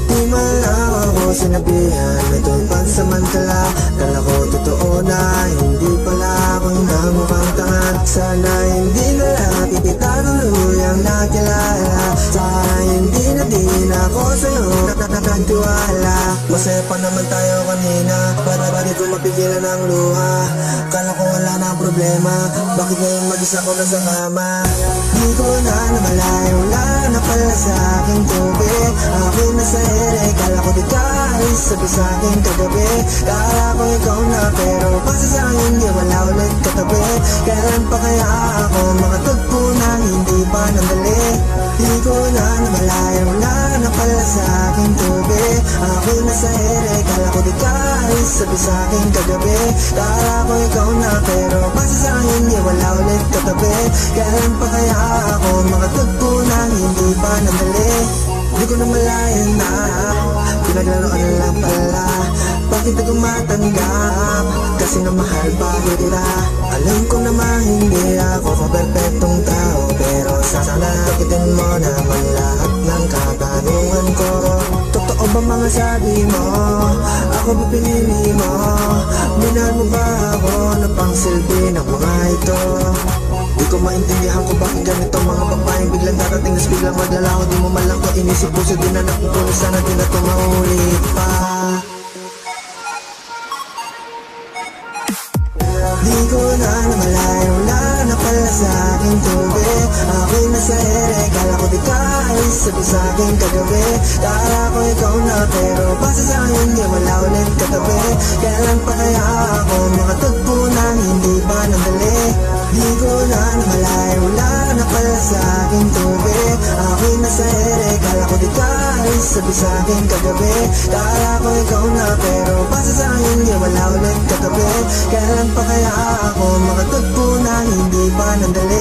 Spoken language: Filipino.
Di man lang ako sinabihan, ito'y pansamantala. Kala ko totoo na, hindi pala ako namukhang tanga. Sana hindi na lang kita tuluyang nakilala. Sana hindi na din ako sa'yo nagtiwala. Masaya pa naman tayo kanina, para di ko mapigilan ang luha. Kala ko wala na ang problema, bakit ngayon mag-isa ko na sa kama? Di ko na namalay, wala na pala sa aking tubig. Akin na sa ere, kala ko di ka alis, sabi sa akin kagabi. Kala ko ikaw na, pero pasa sa akin di wala ulit katabi. Kailan pa kaya ako makatagpo na hindi pa nandali? Di ko na namalay, wala na pala sa aking tubig. Akin na sa ere, kala ko di ka alis, sabi sa akin kagabi. Kala ko ikaw na, pero pasa sa akin di wala ulit katabi. Kailan pa kaya ako makatagpo na hindi pa nandali? Di ko na malayan na pinaglaruan na lang pala. Bakit ako matanggap? Kasi na mahal pa kita. Alam ko naman hindi ako kaperpektong tao, pero sana sakitin mo naman lahat ng katanungan ko. Totoo ba mga sabi mo? Ako ba pinili mo? Minahal mo ba ako na pangsilbi ng mga ito? Di ko maintindihan kung bakit ganito mga babaeng biglang darating, nas biglang maglalaho. Di mo malang ko inisip, puso din na nakukulo. Sana din na tumaulit pa. Di ko na namalay, wala na pala sa aking tubig. Akin na sa ere, kala ko di ka alis, sabi sa akin kagabi. Kala ko ikaw na, pero pasa sa akin di wala ulit katabi. Kailan pa kaya ako makatagpo na hindi pa nandali? Di ko na namalay, wala na pala sa aking tubig. Akin na sa ere, kala ko di ka alis, sabi sa akin kagabi. Kala ko ikaw na, pero pasa sa akin di wala ulit katabi. Kailan pa kaya ako makatagpo na hindi pa nandali?